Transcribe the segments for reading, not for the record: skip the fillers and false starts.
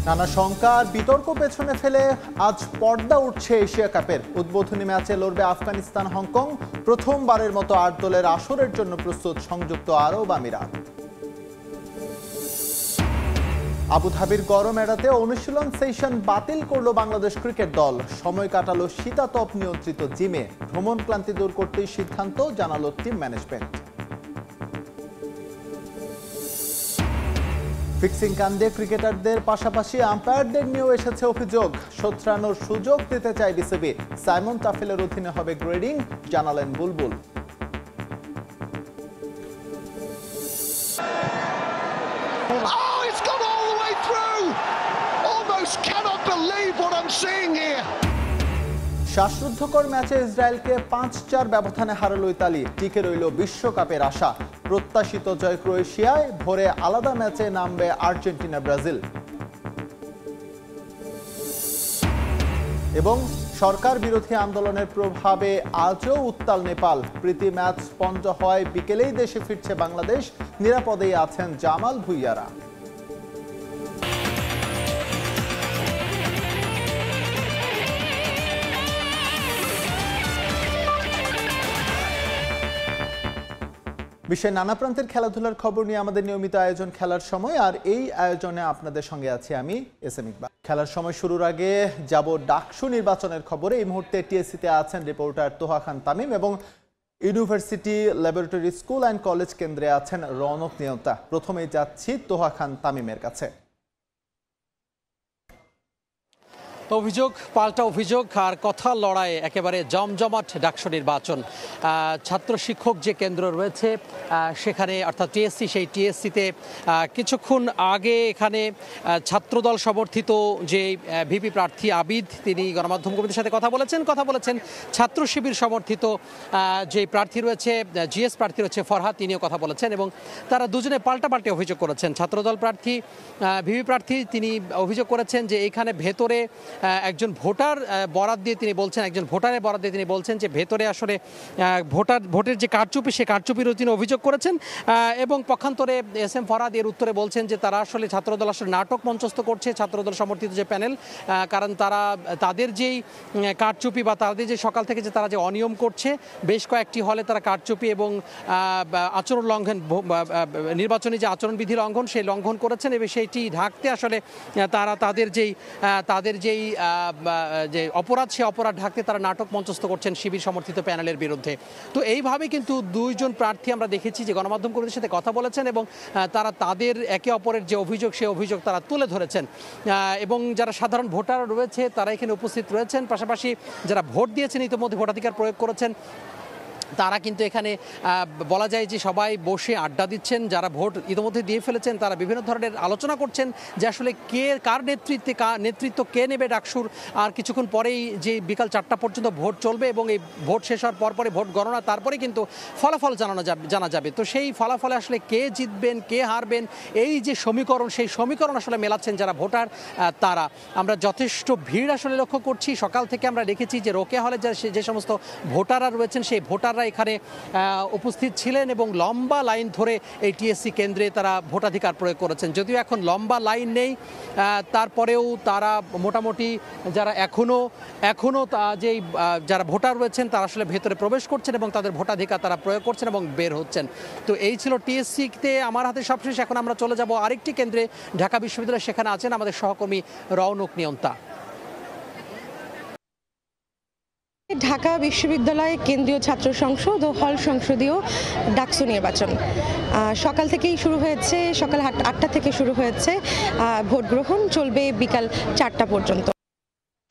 নানা শঙ্কা আর বিতর্ক পেছনে ফেলে আজ পর্দা উঠছে এশিয়া কাপের। উদ্বোধনী ম্যাচে লড়বে আফগানিস্তান হংকং। প্রথমবারের মতো ৮ দলের আসরের জন্য প্রস্তুত সংযুক্ত আরব আমিরাত। আবুধাবির গরম এড়াতে অনুশীলন সেশন বাতিল করলো বাংলাদেশ ক্রিকেট দল। সময় কাটালো শীতাতপ নিয়ন্ত্রিত জিমে। ভ্রমণ ক্লান্তি দূর করতেই সিদ্ধান্ত, জানালো টিম ম্যানেজমেন্ট। ফিক্সিং কাণ্ডে ক্রিকেটারদের পাশাপাশি আম্পায়ারদের নিয়েও এসেছে অভিযোগ। শোধরানোর সুযোগ দিতে চায় বিসিবি। সাইমন তাফেলের অধীনে হবে গ্রেডিং, জানালেন বুলবুল। শ্বাসরুদ্ধকর ম্যাচে ইসরায়েলকে ৫-৪ ব্যবধানে হারালো ইতালি। টিকে রইল বিশ্বকাপের আশা। প্রত্যাশিত জয় ক্রোয়েশিয়ায়। ভোরে আলাদা ম্যাচে নামবে আর্জেন্টিনা ব্রাজিল। এবং সরকার বিরোধী আন্দোলনের প্রভাবে আজও উত্তাল নেপাল। প্রীতি ম্যাচ স্পঞ্জ হয় বিকেলেই দেশে ফিরছে বাংলাদেশ। নিরাপদেই আছেন জামাল ভুইয়ারা। বিশ্বের নানা প্রান্তের খেলাধুলার খবর নিয়ে আমাদের নিয়মিত আয়োজন খেলার সময়। আর এই আয়োজনে আপনাদের সঙ্গে আছি আমি এসএম ইকবাল। খেলার সময় শুরুর আগে যাব ডাকসু নির্বাচনের খবরে। এই মুহূর্তে টিএসসিতে আছেন রিপোর্টার তোহা খান তামিম এবং university laboratory school and college কেন্দ্রে আছেন রৌনক নিয়ন্তা। প্রথমেই যাচ্ছি তোহা খান তামিমের কাছে। অভিযোগ পাল্টা অভিযোগ আর কথা লড়াই, একেবারে জমজমাট ডাকসু নির্বাচন। ছাত্র শিক্ষক যে কেন্দ্র রয়েছে সেখানে, অর্থাৎ টিএসসি, সেই টিএসসিতে কিছুক্ষণ আগে এখানে ছাত্রদল সমর্থিত যে ভিপি প্রার্থী আবিদ, তিনি গণমাধ্যম কর্মীদের সাথে কথা বলেছেন। ছাত্র শিবির সমর্থিত যে প্রার্থী রয়েছে, জিএস প্রার্থী রয়েছে ফরহাদ, তিনিও কথা বলেছেন এবং তারা দুজনে পাল্টাপাল্টি অভিযোগ করেছেন। ছাত্রদল প্রার্থী ভিপি প্রার্থী তিনি অভিযোগ করেছেন যে এইখানে ভেতরে একজন ভোটার বরাত দিয়ে তিনি বলছেন যে ভেতরে আসলে ভোটের যে কারচুপি, সে কারচুপিরও তিনি অভিযোগ করেছেন। এবং পক্ষান্তরে এস এম ফরহাদ এর উত্তরে বলছেন যে তারা আসলে ছাত্রদল আসলে নাটক মঞ্চস্থ করছে, ছাত্রদল সমর্থিত যে প্যানেল, কারণ তাদের যেই কারচুপি বা তাদের যে সকাল থেকে যে তারা যে অনিয়ম করছে, বেশ কয়েকটি হলে তারা কারচুপি এবং আচরণ লঙ্ঘন, নির্বাচনী যে আচরণবিধি লঙ্ঘন, সেই লঙ্ঘন করেছেন এবং সেইটি ঢাকতে আসলে তারা তাদের যেই যে অপরাধ, সে অপরাধ ঢাকতে তারা নাটক মঞ্চস্থ করছেন শিবির সমর্থিত প্যানেলের বিরুদ্ধে। তো এইভাবে কিন্তু দুইজন প্রার্থী আমরা দেখেছি যে গণমাধ্যম কর্মীদের সাথে কথা বলেছেন এবং তারা তাদের একে অপরের যে অভিযোগ, সে অভিযোগ তারা তুলে ধরেছেন। এবং যারা সাধারণ ভোটার রয়েছে তারা এখানে উপস্থিত রয়েছেন, পাশাপাশি যারা ভোট দিয়েছেন, ইতিমধ্যে ভোটাধিকার প্রয়োগ করেছেন, তারা কিন্তু এখানে বলা যায় যে সবাই বসে আড্ডা দিচ্ছেন। যারা ভোট ইতিমধ্যে দিয়ে ফেলেছেন তারা বিভিন্ন ধরনের আলোচনা করছেন যে আসলে কার নেতৃত্ব কে নেবে ডাকসুর। আর কিছুক্ষণ পরেই যে বিকাল 4টা পর্যন্ত ভোট চলবে এবং এই ভোট শেষ হওয়ার পরে ভোট গণনা, তারপরে কিন্তু ফলাফল জানা যাবে। তো সেই ফলাফলে আসলে কে জিতবেন, কে হারবেন, এই যে সমীকরণ, সেই সমীকরণ আসলে মেলাচ্ছেন যারা ভোটার তারা। আমরা যথেষ্ট ভিড় আসলে লক্ষ্য করছি। সকাল থেকে আমরা দেখেছি যে রোকেয়া হলে যে সমস্ত ভোটাররা রয়েছেন, সেই ভোটাররা এখানে উপস্থিত ছিলেন এবং লম্বা লাইন ধরে এই টিএসসি কেন্দ্রে তারা ভোটাধিকার প্রয়োগ করেছেন। যদিও এখন লম্বা লাইন নেই, তারপরেও তারা মোটামুটি যারা এখনো যেই যারা ভোটার রয়েছেন তারা আসলে ভেতরে প্রবেশ করছেন এবং তাদের ভোটাধিকার তারা প্রয়োগ করছেন এবং বের হচ্ছেন। তো এই ছিল টিএসসিতে আমার হাতে সবশেষ। এখন আমরা চলে যাব আরেকটি কেন্দ্রে, ঢাকা বিশ্ববিদ্যালয়। সেখানে আছেন আমাদের সহকর্মী রৌনক নিয়ন্তা। ঢাকা বিশ্ববিদ্যালয় কেন্দ্রীয় ছাত্র সংসদ ও হল সংসদীয় ডাকসু নির্বাচন সকাল থেকেই শুরু হয়েছে। সকাল 8টা থেকে শুরু হয়েছে, ভোট গ্রহণ চলবে বিকাল 4টা পর্যন্ত।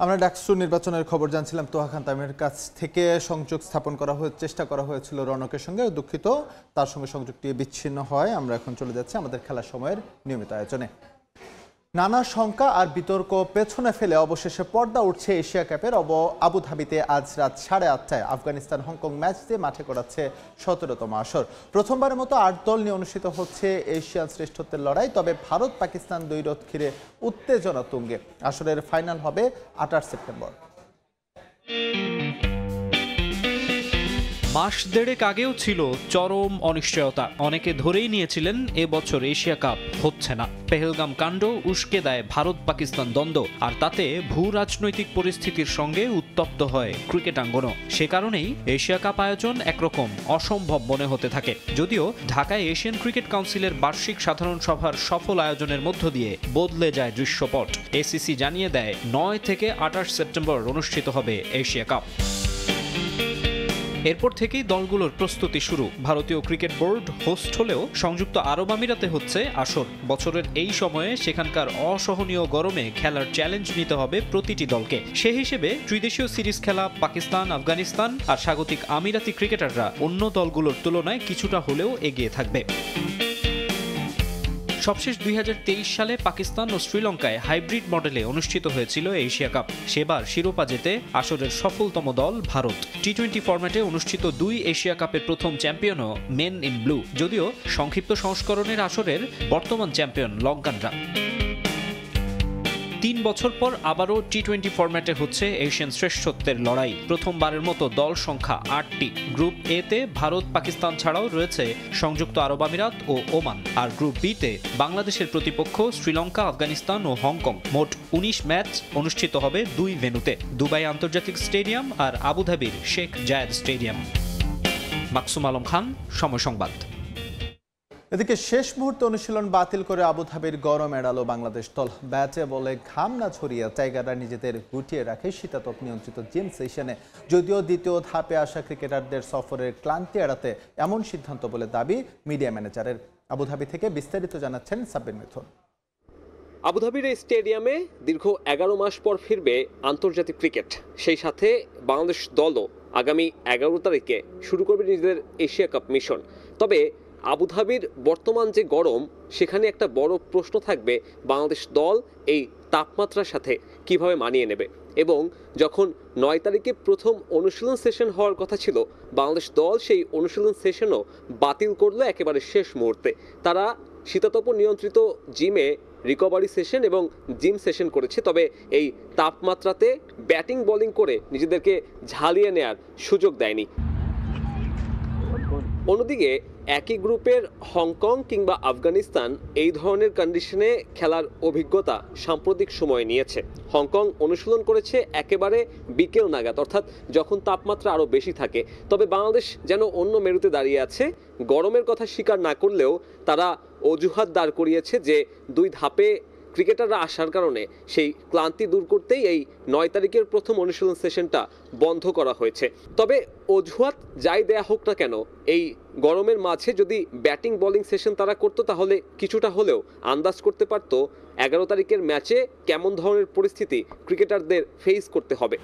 আমরা ডাকসু নির্বাচনের খবর জানছিলাম তোহা খান তামিমের কাছ থেকে। সংযোগ স্থাপন চেষ্টা করা হয়েছিল রৌনকের সঙ্গে, দুঃখিত তার সঙ্গে সংযোগটি বিচ্ছিন্ন হয়। আমরা এখন চলে যাচ্ছি আমাদের খেলার সময়ের নিয়মিত আয়োজনে। নানা শঙ্কা আর বিতর্ক পেছনে ফেলে অবশেষে পর্দা উঠছে এশিয়া কাপের। আবুধাবিতে আজ রাত 8:30টায় আফগানিস্তান হংকং ম্যাচ দিয়ে মাঠে গড়াচ্ছে 17তম আসর। প্রথমবারের মতো 8 দল নিয়ে অনুষ্ঠিত হচ্ছে এশিয়ান শ্রেষ্ঠত্বের লড়াই। তবে ভারত পাকিস্তান দ্বৈরথ ঘিরে উত্তেজনা তুঙ্গে। আসরের ফাইনাল হবে 28 সেপ্টেম্বর। মাস দেড়েক আগেও ছিল চরম অনিশ্চয়তা। অনেকে ধরেই নিয়েছিলেন এবছর এশিয়া কাপ হচ্ছে না। পেহেলগাম কাণ্ড উস্কে দেয় ভারত পাকিস্তান দ্বন্দ্ব, আর তাতে ভূ রাজনৈতিক পরিস্থিতির সঙ্গে উত্তপ্ত হয় ক্রিকেট আঙ্গনও। সে কারণেই এশিয়া কাপ আয়োজন একরকম অসম্ভব মনে হতে থাকে। যদিও ঢাকায় এশিয়ান ক্রিকেট কাউন্সিলের বার্ষিক সাধারণ সভার সফল আয়োজনের মধ্য দিয়ে বদলে যায় দৃশ্যপট। এসিসি জানিয়ে দেয় 9 থেকে 28 সেপ্টেম্বর অনুষ্ঠিত হবে এশিয়া কাপ। এরপর থেকেই দলগুলোর প্রস্তুতি শুরু। ভারতীয় ক্রিকেট বোর্ড হোস্ট হলেও সংযুক্ত আরব আমিরাতে হচ্ছে আসর। বছরের এই সময়ে সেখানকার অসহনীয় গরমে খেলার চ্যালেঞ্জ নিতে হবে প্রতিটি দলকে। সে হিসেবে ত্রিদেশীয় সিরিজ খেলা পাকিস্তান, আফগানিস্তান আর স্বাগতিক আমিরাতি ক্রিকেটাররা অন্য দলগুলোর তুলনায় কিছুটা হলেও এগিয়ে থাকবে। সবশেষ 2023 সালে পাকিস্তান ও শ্রীলঙ্কায় হাইব্রিড মডেলে অনুষ্ঠিত হয়েছিল এশিয়া কাপ। সেবার শিরোপা জেতে আসরের সফলতম দল ভারত। টি-20 ফরম্যাটে অনুষ্ঠিত 2 এশিয়া কাপের প্রথম চ্যাম্পিয়নও মেন ইন ব্লু, যদিও সংক্ষিপ্ত সংস্করণের আসরের বর্তমান চ্যাম্পিয়ন লঙ্কানরা। 3 বছর পর আবারও টি-20 ফরম্যাটে হচ্ছে এশিয়ান শ্রেষ্ঠত্বের লড়াই। প্রথমবারের মতো দল সংখ্যা 8টি। গ্রুপ এ তে ভারত পাকিস্তান ছাড়াও রয়েছে সংযুক্ত আরব আমিরাত ও ওমান, আর গ্রুপ বি তে বাংলাদেশের প্রতিপক্ষ শ্রীলঙ্কা, আফগানিস্তান ও হংকং। মোট 19 ম্যাচ অনুষ্ঠিত হবে 2 ভেন্যুতে, দুবাই আন্তর্জাতিক স্টেডিয়াম আর আবুধাবির শেখ জায়েদ স্টেডিয়াম। মাকসুম আলম খান, সময় সংবাদ। এদিকে শেষ মুহূর্তে অনুশীলন বাতিল করে আবুধাবির গরম এড়ালো বাংলাদেশ দল। ব্যাটে বলে ঘাম না ছড়িয়ে টাইগাররা নিজেদের গুটিয়ে রাখে শীতাতপ নিয়ন্ত্রিত জিম সেশনে। যদিও দ্বিতীয় ধাপে আসা ক্রিকেটারদের সফরের ক্লান্তি এড়াতে এমন সিদ্ধান্ত বলে দাবি মিডিয়া ম্যানেজারের। আবুধাবি থেকে বিস্তারিত জানাচ্ছেন সাব্বির মিথুন। আবুধাবির এই স্টেডিয়ামে দীর্ঘ 11 মাস পর ফিরবে আন্তর্জাতিক ক্রিকেট। সেই সাথে বাংলাদেশ দলও আগামী 11 তারিখে শুরু করবে নিজেদের এশিয়া কাপ মিশন। তবে আবুধাবির বর্তমান যে গরম, সেখানে একটা বড় প্রশ্ন থাকবে বাংলাদেশ দল এই তাপমাত্রার সাথে কিভাবে মানিয়ে নেবে। এবং যখন 9 তারিখে প্রথম অনুশীলন সেশন হওয়ার কথা ছিল, বাংলাদেশ দল সেই অনুশীলন সেশনও বাতিল করলো একেবারে শেষ মুহূর্তে। তারা শীতাতপ নিয়ন্ত্রিত জিমে রিকভারি সেশন এবং জিম সেশন করেছে, তবে এই তাপমাত্রাতে ব্যাটিং বোলিং করে নিজেদেরকে ঝালিয়ে নেয়ার সুযোগ দেয়নি। অন্যদিকে একই গ্রুপের হংকং কিংবা আফগানিস্তান এই ধরনের কন্ডিশনে খেলার অভিজ্ঞতা সাম্প্রতিক সময়ে নিয়েছে। হংকং অনুশীলন করেছে একেবারে বিকেল নাগাদ, অর্থাৎ যখন তাপমাত্রা আরও বেশি থাকে। তবে বাংলাদেশ যেন অন্য মেরুতে দাঁড়িয়ে আছে। গরমের কথা স্বীকার না করলেও তারা অজুহাত দাঁড় করিয়েছে যে 2 ধাপে ক্রিকেটাররা আসার কারণে সেই ক্লান্তি দূর করতেই এই 9 তারিখের প্রথম অনুশীলন সেশনটা বন্ধ করা হয়েছে। তবে অজুহাত যাই দেয়া হোক না কেন, এই গরমের মাঝে যদি ব্যাটিং বোলিং সেশন তারা করতো, তাহলে কিছুটা হলেও আন্দাজ করতে পারত 11 তারিখের ম্যাচে কেমন ধরনের পরিস্থিতি ক্রিকেটারদের ফেস করতে হবে।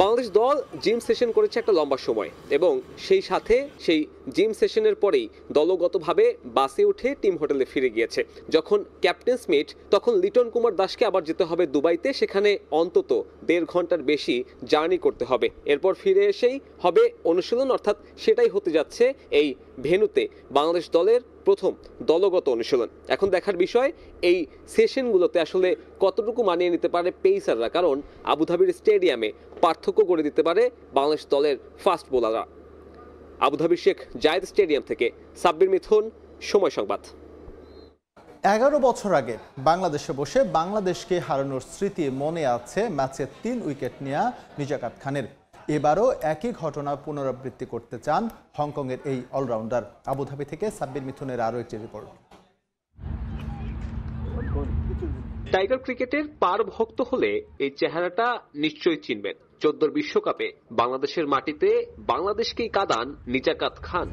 বাংলাদেশ দল জিম সেশন করেছে একটা লম্বা সময়, এবং সেই সাথে সেই জিম সেশনের পরেই দলগতভাবে বাসে উঠে টিম হোটেলে ফিরে গিয়েছে। যখন ক্যাপ্টেন স্মিথ, তখন লিটন কুমার দাসকে আবার যেতে হবে দুবাইতে, সেখানে অন্তত 1.5 ঘন্টার বেশি জার্নি করতে হবে। এরপর ফিরে এসেই হবে অনুশীলন, অর্থাৎ সেটাই হতে যাচ্ছে এই ভেন্যুতে বাংলাদেশ দলের প্রথম দলগত অনুশীলন। এখন দেখার বিষয় এই সেশনগুলোতে আসলে কতটুকু মানিয়ে নিতে পারে পেসাররা, কারণ আবুধাবির স্টেডিয়ামে পার্থক্য করে দিতে পারে বাংলাদেশ দলের ফাস্ট বোলাররা। আবুধাবির শেখ জায়েদ স্টেডিয়াম থেকে সাব্বির মিথুন, সময় সংবাদ। 11 বছর আগে বাংলাদেশে বসে বাংলাদেশকে হারানোর স্মৃতি মনে আছে ম্যাচে 3 উইকেট নেওয়া নিজাকাত খানের। এবারও একই ঘটনা পুনরাবৃত্তি করতে চান হংকংয়ের এই অলরাউন্ডার। আবুধাবি থেকে সাব্বির মিথুনের আরও একটি রিপোর্ট। টাইগার ক্রিকেটের পার ভক্ত হলে এই চেহারাটা নিশ্চয়ই চিনবেন। 14 বিশ্বকাপে বাংলাদেশের মাটিতে বাংলাদেশকেই কাঁদান নিজাকাত খান।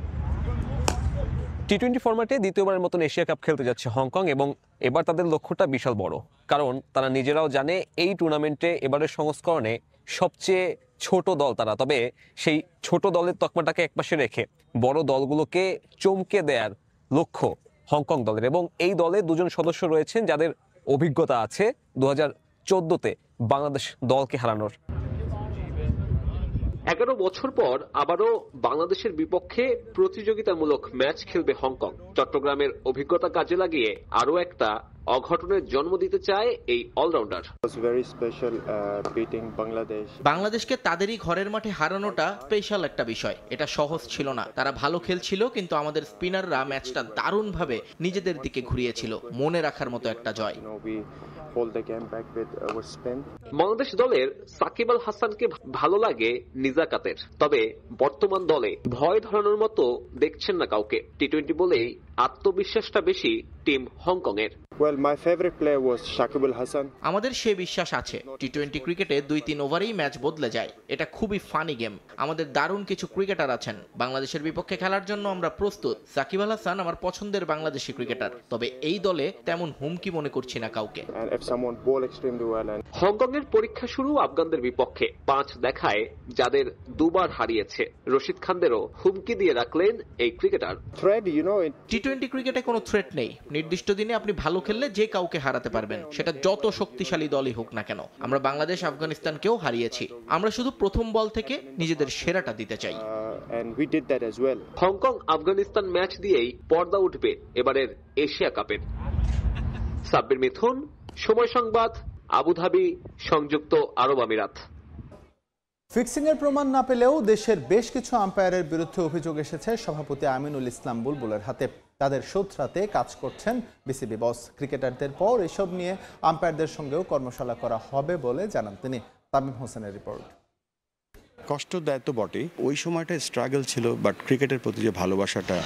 টি-20 ফরম্যাটে দ্বিতীয়বারের মতন এশিয়া কাপ খেলতে যাচ্ছে হংকং, এবং এবার তাদের লক্ষ্যটা বিশাল বড়, কারণ তারা নিজেরাও জানে এই টুর্নামেন্টে এবারের সংস্করণে সবচেয়ে ছোট দল তারা। তবে সেই ছোট দলের তকমাটাকে একপাশে রেখে বড় দলগুলোকে চমকে দেওয়ার লক্ষ্য হংকং দলের, এবং এই দলে 2 জন সদস্য রয়েছেন যাদের অভিজ্ঞতা আছে 2014-তে বাংলাদেশ দলকে হারানোর। 11 বছর পর আবারও বাংলাদেশের বিপক্ষে প্রতিযোগিতামূলক ম্যাচ খেলবে হংকং। চট্টগ্রামের অভিজ্ঞতা কাজে লাগিয়ে আরও একটা অঘটনের জন্ম দিতে চায় এই অলরাউন্ডার। বাংলাদেশকে তাদেরই ঘরের মাঠে হারানোটা স্পেশাল একটা বিষয়। এটা সহজ ছিল না। তারা ভালো খেলছিল, কিন্তু আমাদের স্পিনাররা ম্যাচটা দারুণভাবে নিজেদের দিকে ঘুরিয়েছিল। মনে রাখার মতো একটা জয়। বাংলাদেশ দলের সাকিব আল হাসানকে ভালো লাগে নিজাকাতের, তবে বর্তমান দলে ভয় ধরানোর মতো দেখছেন না কাউকে। টি-20 বলেই আত্মবিশ্বাসটা বেশি টিম হংকং এর। আমাদের সে বিশ্বাস আছে। টি-20 ক্রিকেটে 2-3 ওভারেই ম্যাচ বদলে যায়। এটা খুবই ফানি গেম। আমাদের দারুণ কিছু ক্রিকেটার আছেন। বাংলাদেশের বিপক্ষে খেলার জন্য আমরা প্রস্তুত। সাকিব আল হাসান আমার পছন্দের বাংলাদেশি ক্রিকেটার, তবে এই দলে তেমন হুমকি মনে করছি না কাউকে। হংকং এর পরীক্ষা শুরু আফগানদের বিপক্ষে। 5 দেখায় যাদের দুবার হারিয়েছে। রশিদ খানদেরও হুমকি দিয়ে রাখলেন এই ক্রিকেটার। টি-20 ক্রিকেটে কোনো থ্রেট নেই। নির্দিষ্ট দিনে আপনি ভালো খেললে যে কাউকে হারাতে পারবেন, সেটা যত শক্তিশালী দলই হোক না কেন। আমরা বাংলাদেশ আফগানিস্তানকেও হারিয়েছি। আমরা শুধু প্রথম বল থেকে নিজেদের সেরাটা দিতে চাই। হংকং আফগানিস্তান ম্যাচ দিয়েই পর্দা উঠবে এবারের এশিয়া কাপের। সাব্বির মিথুন, সময় সংবাদ, আবুধাবি, সংযুক্ত আরব আমিরাত। ফিক্সিং এর প্রমাণ না পেলেও দেশের বেশ কিছু আম্পায়ারের বিরুদ্ধে অভিযোগ এসেছে সভাপতি আমিনুল ইসলাম বুলবুলের হাতে। তাদের শোধরাতে কাজ করছেন বিসিবি বস। ক্রিকেটারদের পর এসব নিয়ে আম্পায়ারদের সঙ্গেও কর্মশালা করা হবে বলে জানান তিনি। তামিম হোসেনের রিপোর্ট। কষ্টদায়ক তো বটেই, ওই সময়টা স্ট্রাগল ছিল, বাট ক্রিকেটের প্রতি যে ভালোবাসাটা।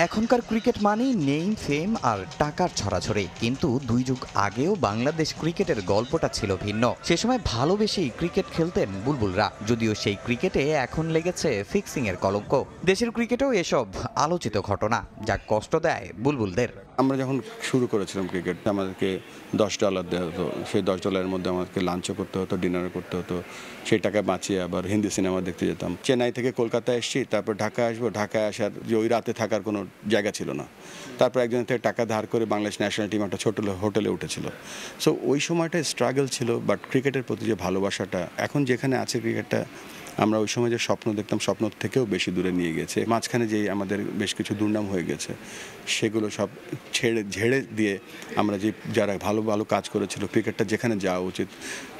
এখনকার ক্রিকেট মানেই নেম, ফেম আর টাকার ছড়াছড়ি, কিন্তু 2 যুগ আগেও বাংলাদেশ ক্রিকেটের গল্পটা ছিল ভিন্ন। সে সময় ভালোবেসেই ক্রিকেট খেলতেন বুলবুলরা, যদিও সেই ক্রিকেটে এখন লেগেছে ফিক্সিং এর কলঙ্ক। দেশের ক্রিকেটেও এসব আলোচিত ঘটনা, যা কষ্ট দেয় বুলবুলদের। আমরা যখন শুরু করেছিলাম ক্রিকেট, আমাদেরকে $10 দেওয়া হতো। সেই $10 মধ্যে আমাদেরকে লাঞ্চও করতে হতো, ডিনারও করতে হতো। সেই টাকা বাঁচিয়ে আবার হিন্দি সিনেমা দেখতে যেতাম। চেন্নাই থেকে কলকাতায় এসেছি, তারপর ঢাকায় আসবো। ঢাকায় আসার যে ওই রাতে থাকার কোনো জায়গা ছিল না। তারপর একজন থেকে টাকা ধার করে বাংলাদেশ ন্যাশনাল টিম একটা ছোট হোটেলে উঠেছিল। সো ওই সময়টা স্ট্রাগল ছিল, বাট ক্রিকেটের প্রতি যে ভালোবাসাটা, এখন যেখানে আছে ক্রিকেটটা, আমরা ওই সময় যে স্বপ্ন দেখতাম, স্বপ্ন থেকেও বেশি দূরে নিয়ে গেছে। মাঝখানে যে আমাদের বেশ কিছু দুর্নাম হয়ে গেছে, সেগুলো সব ঝেড়ে দিয়ে আমরা যে যারা ভালো ভালো কাজ করেছিল, ক্রিকেটটা যেখানে যাওয়া উচিত,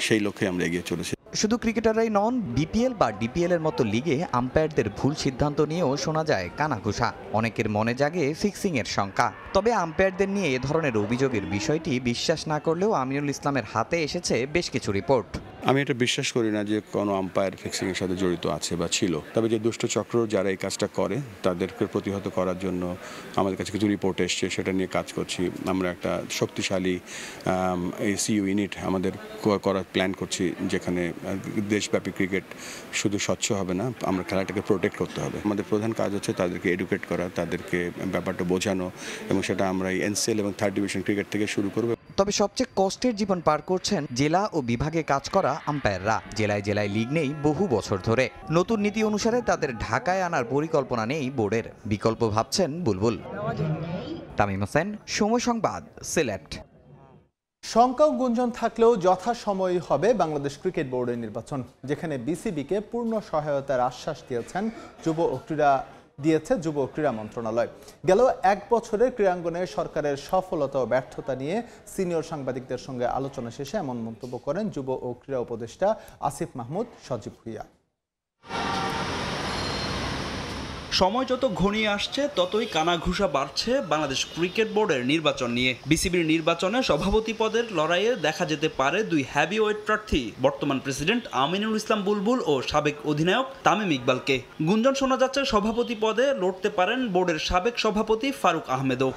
সেই লক্ষ্যে আমরা এগিয়ে চলেছি। শুধু ক্রিকেটাররাই নন, বিপিএল বা ডিপিএল এর মতো লিগে আম্পায়ারদের ভুল সিদ্ধান্ত নিয়েও শোনা যায় কানাঘুষা। অনেকের মনে জাগে ফিক্সিং এর শঙ্কা। তবে আম্পায়ারদের নিয়ে এ ধরনের অভিযোগের বিষয়টি বিশ্বাস না করলেও আমিনুল ইসলামের হাতে এসেছে বেশ কিছু রিপোর্ট। আমি এটা বিশ্বাস করি না যে কোনো আম্পায়ার ফিক্সিংয়ের সাথে জড়িত আছে বা ছিল। তবে যে দুষ্ট চক্র যারা এই কাজটা করে, তাদেরকে প্রতিহত করার জন্য আমাদের কাছে কিছু রিপোর্ট এসছে, সেটা নিয়ে কাজ করছি। আমরা একটা শক্তিশালী এসিইউ ইউনিট আমাদের করার প্ল্যান করছি, যেখানে দেশব্যাপী ক্রিকেট শুধু স্বচ্ছ হবে না, আমরা খেলাটাকে প্রোটেক্ট করতে হবে। আমাদের প্রধান কাজ হচ্ছে তাদেরকে এডুকেট করা, তাদেরকে ব্যাপারটা বোঝানো, এবং সেটা আমরা এই এনসিএল এবং 3rd ডিভিশন ক্রিকেট থেকে শুরু করব। তবে সবচেয়ে কষ্টের জীবন পার করছেন জেলা ও বিভাগে কাজ করা আম্পায়াররা। জেলায় জেলায় লিগ নেই বহু বছর ধরে। নতুন নীতি অনুসারে তাদের ঢাকায় আনার পরিকল্পনা নেই বোর্ডের। বিকল্প ভাবছেন বুলবুল। তামিম হোসেন, সময় সংবাদ, সিলেট। শঙ্কা ও গুঞ্জন থাকলেও যথাসময়ে হবে বাংলাদেশ ক্রিকেট বোর্ডের নির্বাচন, যেখানে বিসিবিকে পূর্ণ সহায়তার আশ্বাস দিয়েছে যুব ও ক্রীড়া মন্ত্রণালয়। গেল 1 বছরের ক্রীড়াঙ্গনে সরকারের সফলতা ও ব্যর্থতা নিয়ে সিনিয়র সাংবাদিকদের সঙ্গে আলোচনা শেষে এমন মন্তব্য করেন যুব ও ক্রীড়া উপদেষ্টা আসিফ মাহমুদ সজীব ভুইয়া। সময় যত ঘনিয়ে আসছে, ততই কানাঘুষা বাড়ছে বাংলাদেশ ক্রিকেট বোর্ডের নির্বাচন নিয়ে। বিসিবির নির্বাচনে সভাপতি পদের লড়াইয়ে দেখা যেতে পারে 2 হেভিওয়েট প্রার্থী, বর্তমান প্রেসিডেন্ট আমিনুল ইসলাম বুলবুল ও সাবেক অধিনায়ক তামিম ইকবালকে। গুঞ্জন শোনা যাচ্ছে সভাপতি পদে লড়তে পারেন বোর্ডের সাবেক সভাপতি ফারুক আহমেদও।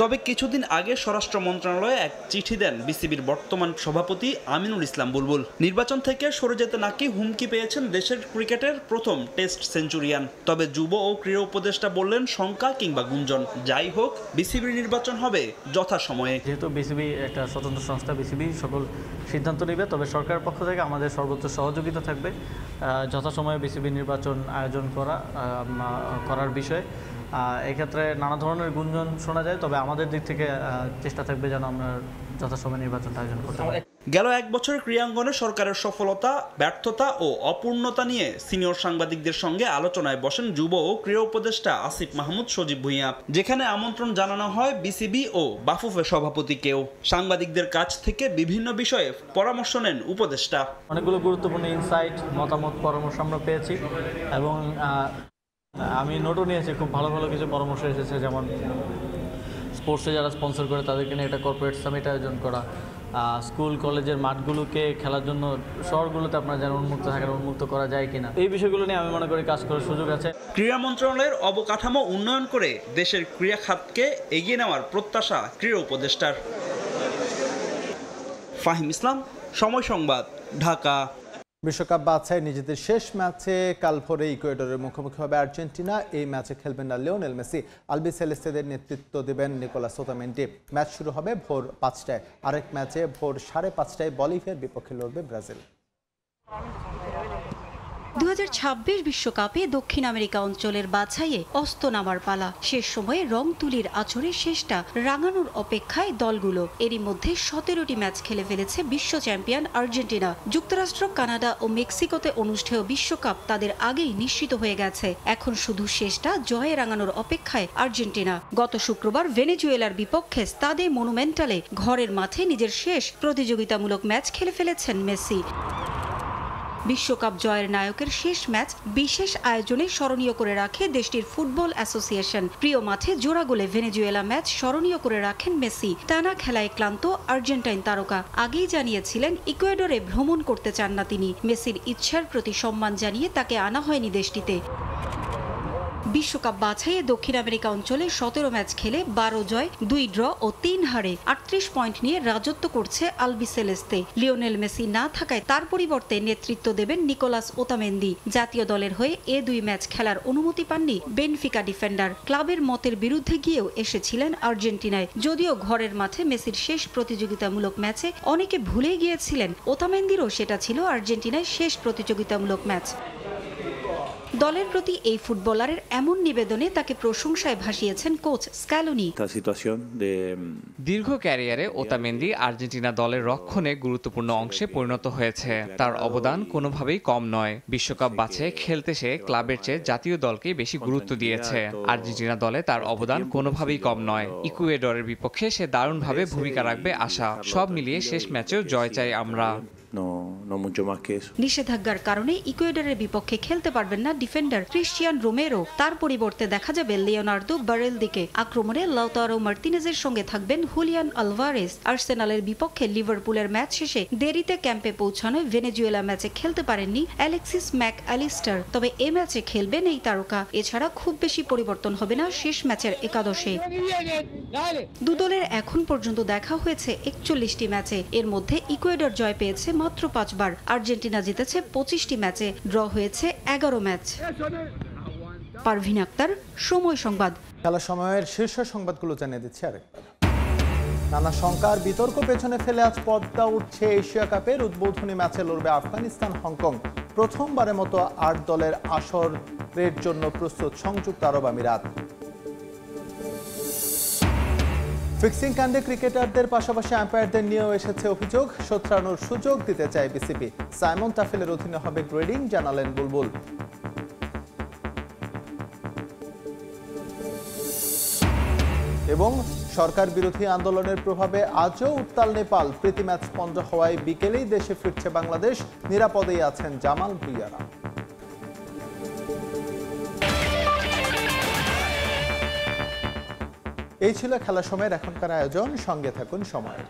তবে কিছুদিন আগে স্বরাষ্ট্র মন্ত্রণালয়ে এক চিঠি দেন বিসিবির বর্তমান সভাপতি আমিনুল ইসলাম বুলবুল। নির্বাচন থেকে সরে যেতে নাকি হুমকি পেয়েছেন দেশের ক্রিকেটের প্রথম টেস্ট সেঞ্চুরিয়ান। তবে যুব ও ক্রীড়া উপদেষ্টা বললেন, শঙ্কা কিংবা গুঞ্জন যাই হোক, বিসিবির নির্বাচন হবে যথাসময়ে। যেহেতু বিসিবি একটা স্বতন্ত্র সংস্থা, বিসিবি সকল সিদ্ধান্ত নেবে, তবে সরকারের পক্ষ থেকে আমাদের সর্বোচ্চ সহযোগিতা থাকবে যথাসময়ে বিসিবি নির্বাচন আয়োজন করার বিষয়ে। এক্ষেত্রে নানা ধরনের গুঞ্জন শোনা যায়, তবে আমাদের দিক থেকে চেষ্টা থাকবে যেন আমরা যথাসময়ে নির্বাচনটা আয়োজন করতে পারি। গেল এক বছরের ক্রীড়াঙ্গনে সরকারের সফলতা, ব্যর্থতা ও অপূর্ণতা নিয়ে সিনিয়র সাংবাদিকদের সঙ্গে আলোচনায় বসেন যুব ও ক্রীড়া উপদেষ্টা আসিফ মাহমুদ সজীব ভুঁইয়া, যেখানে আমন্ত্রণ জানানো হয় বিসিবি ও বাফুফের সভাপতিকেও। সাংবাদিকদের কাছ থেকে বিভিন্ন বিষয়ে পরামর্শ নেন উপদেষ্টা। অনেকগুলো গুরুত্বপূর্ণ ইনসাইট, মতামত, পরামর্শ আমরা পেয়েছি এবং আমি নোটও নিয়েছি। খুব ভালো ভালো কিছু পরামর্শ এসেছে, যেমন স্পোর্টসে যারা স্পন্সর করে তাদেরকে নিয়ে একটা কর্পোরেট সামিট আয়োজন করা, স্কুল কলেজের মাঠগুলোকে খেলার জন্য শহরগুলোতে আপনারা যেন উন্মুক্ত থাকেন, উন্মুক্ত করা যায় কিনা, এই বিষয়গুলো নিয়ে আমি মনে করি কাজ করার সুযোগ আছে। ক্রীড়া মন্ত্রণালয়ের অবকাঠামো উন্নয়ন করে দেশের ক্রীড়া খাতকে এগিয়ে নেওয়ার প্রত্যাশা ক্রীড়া উপদেষ্টার। ফাহিম ইসলাম, সময় সংবাদ, ঢাকা। বিশ্বকাপ বাছাই নিজেদের শেষ ম্যাচে কাল ভোরে ইকুয়েডরের মুখোমুখি হবে আর্জেন্টিনা। এই ম্যাচে খেলবেন না লিওনেল মেসি, আলবি সেলেস্তেদের নেতৃত্ব দেবেন নিকোলাস ওতামেন্ডি। ম্যাচ শুরু হবে ভোর 5টায়। আরেক ম্যাচে ভোর 5:30টায় বলিভিয়ার বিপক্ষে লড়বে ব্রাজিল। 2026 বিশ্বকাপে দক্ষিণ আমেরিকা অঞ্চলের বাছাইয়ে অস্ত নামার পালা। শেষ সময়ে রং তুলির আঁচড়ে শেষটা রাঙানোর অপেক্ষায় দলগুলো। এরই মধ্যে 17টি ম্যাচ খেলে ফেলেছে বিশ্ব চ্যাম্পিয়ন আর্জেন্টিনা। যুক্তরাষ্ট্র, কানাডা ও মেক্সিকোতে অনুষ্ঠেয় বিশ্বকাপ তাদের আগেই নিশ্চিত হয়ে গেছে। এখন শুধু শেষটা জয়ে রাঙানোর অপেক্ষায় আর্জেন্টিনা। গত শুক্রবার ভেনেজুয়েলার বিপক্ষে স্তাদে মনুমেন্টালে ঘরের মাঠে নিজের শেষ প্রতিযোগিতামূলক ম্যাচ খেলে ফেলেছেন মেসি। বিশ্বকাপ জয়ের নায়কের শেষ ম্যাচ বিশেষ আয়োজনে স্মরণীয় করে রাখে দেশটির ফুটবল অ্যাসোসিয়েশন। প্রিয় মাঠে জোড়া গোলে ভেনেজুয়েলা ম্যাচ স্মরণীয় করে রাখেন মেসি। টানা খেলায় ক্লান্ত আর্জেন্টাইন তারকা আগেই জানিয়েছিলেন ইকুয়েডরে ভ্রমণ করতে চান না তিনি। মেসির ইচ্ছার প্রতি সম্মান জানিয়ে তাকে আনা হয়নি দেশটিতে। বিশ্বকাপ বাছাইয়ে দক্ষিণ আমেরিকা অঞ্চলে 17 ম্যাচ খেলে 12 জয়, 2 ড্র ও 3 হারে 38 পয়েন্ট নিয়ে রাজত্ব করছে আলবি সেলেস্তে। লিওনেল মেসি না থাকায় তার পরিবর্তে নেতৃত্ব দেবেন নিকোলাস ওতামেন্দি। জাতীয় দলের হয়ে এ 2 ম্যাচ খেলার অনুমতি পাননি বেনফিকা ডিফেন্ডার। ক্লাবের মতের বিরুদ্ধে গিয়েও এসেছিলেন আর্জেন্টিনায়। যদিও ঘরের মাঠে মেসির শেষ প্রতিযোগিতামূলক ম্যাচে অনেকে ভুলে গিয়েছিলেন, ওতামেন্দিরও সেটা ছিল আর্জেন্টিনায় শেষ প্রতিযোগিতামূলক ম্যাচ। দলের প্রতি এই ফুটবলারের এমন নিবেদনে তাকে প্রশংসায় ভাসিয়েছেন কোচ স্ক্যালোনি। দীর্ঘ ক্যারিয়ারে ওতামেন্দি আর্জেন্টিনা দলের রক্ষণে গুরুত্বপূর্ণ অংশে পরিণত হয়েছে। তার অবদান কোনোভাবেই কম নয়। বিশ্বকাপ বাছে খেলতে সে ক্লাবের চেয়ে জাতীয় দলকেই বেশি গুরুত্ব দিয়েছে। আর্জেন্টিনা দলে তার অবদান কোনোভাবেই কম নয়। ইকুয়েডরের বিপক্ষে সে দারুণভাবে ভূমিকা রাখবে আশা। সব মিলিয়ে শেষ ম্যাচেও জয় চাই আমরা। নিষেধাজ্ঞার কারণে ইকুয়েডরের বিপক্ষে খেলতে পারবেন না ডিফেন্ডার ক্রিস্টিয়ান রোমেরো। তার পরিবর্তে দেখা যাবে লিওনার্দো বারেলদিকে। আক্রমণে লাউতারো মার্তিনেজের সঙ্গে থাকবেন হুলিয়ান আলভারেজ। আর্সেনালের বিপক্ষে লিভারপুলের ম্যাচ শেষে দেরিতে ক্যাম্পে পৌঁছানোয় ভেনেজুয়েলা ম্যাচে খেলতে পারেননি অ্যালেক্সিস ম্যাক অ্যালিস্টার। তবে এ ম্যাচে খেলবেন এই তারকা। এছাড়া খুব বেশি পরিবর্তন হবে না শেষ ম্যাচের একাদশে। দুদলের এখন পর্যন্ত দেখা হয়েছে 41টি ম্যাচে। এর মধ্যে ইকুয়েডর জয় পেয়েছে মাত্র 5 বার। আর্জেন্টিনা জিতেছে 25টি ম্যাচে, ড্র হয়েছে 11 ম্যাচ। পারভিন আক্তার, সময় সংবাদ। খেলা সময়ের শীর্ষ সংবাদগুলো জানিয়ে দিচ্ছি আরেকবার। নানা শঙ্কার বিতর্ক পেছনে ফেলে আজ পর্দা উঠছে এশিয়া কাপের উদ্বোধনী ম্যাচে লড়বে আফগানিস্তান হংকং। প্রথমবারের মতো 8 দলের আসরের জন্য প্রস্তুত সংযুক্ত আরব আমিরাত। ফিক্সিং কাণ্ডে ক্রিকেটারদের পাশাপাশি আম্পায়ারদের নিয়েও এসেছে অভিযোগ। শোধরানোর সুযোগ দিতে চায় বিসিবি। সাইমন তাফেলের অধীনে হবে গ্রেডিং, জানালেন বুলবুল। এবং সরকার বিরোধী আন্দোলনের প্রভাবে আজও উত্তাল নেপাল। প্রীতি ম্যাচ বন্ধ হওয়ায় বিকেলেই দেশে ফিরছে বাংলাদেশ। নিরাপদেই আছেন জামাল ভুঁইয়ারা। এই ছিল খেলার সময়ের এখনকার আয়োজন। সঙ্গে থাকুন সময়ের।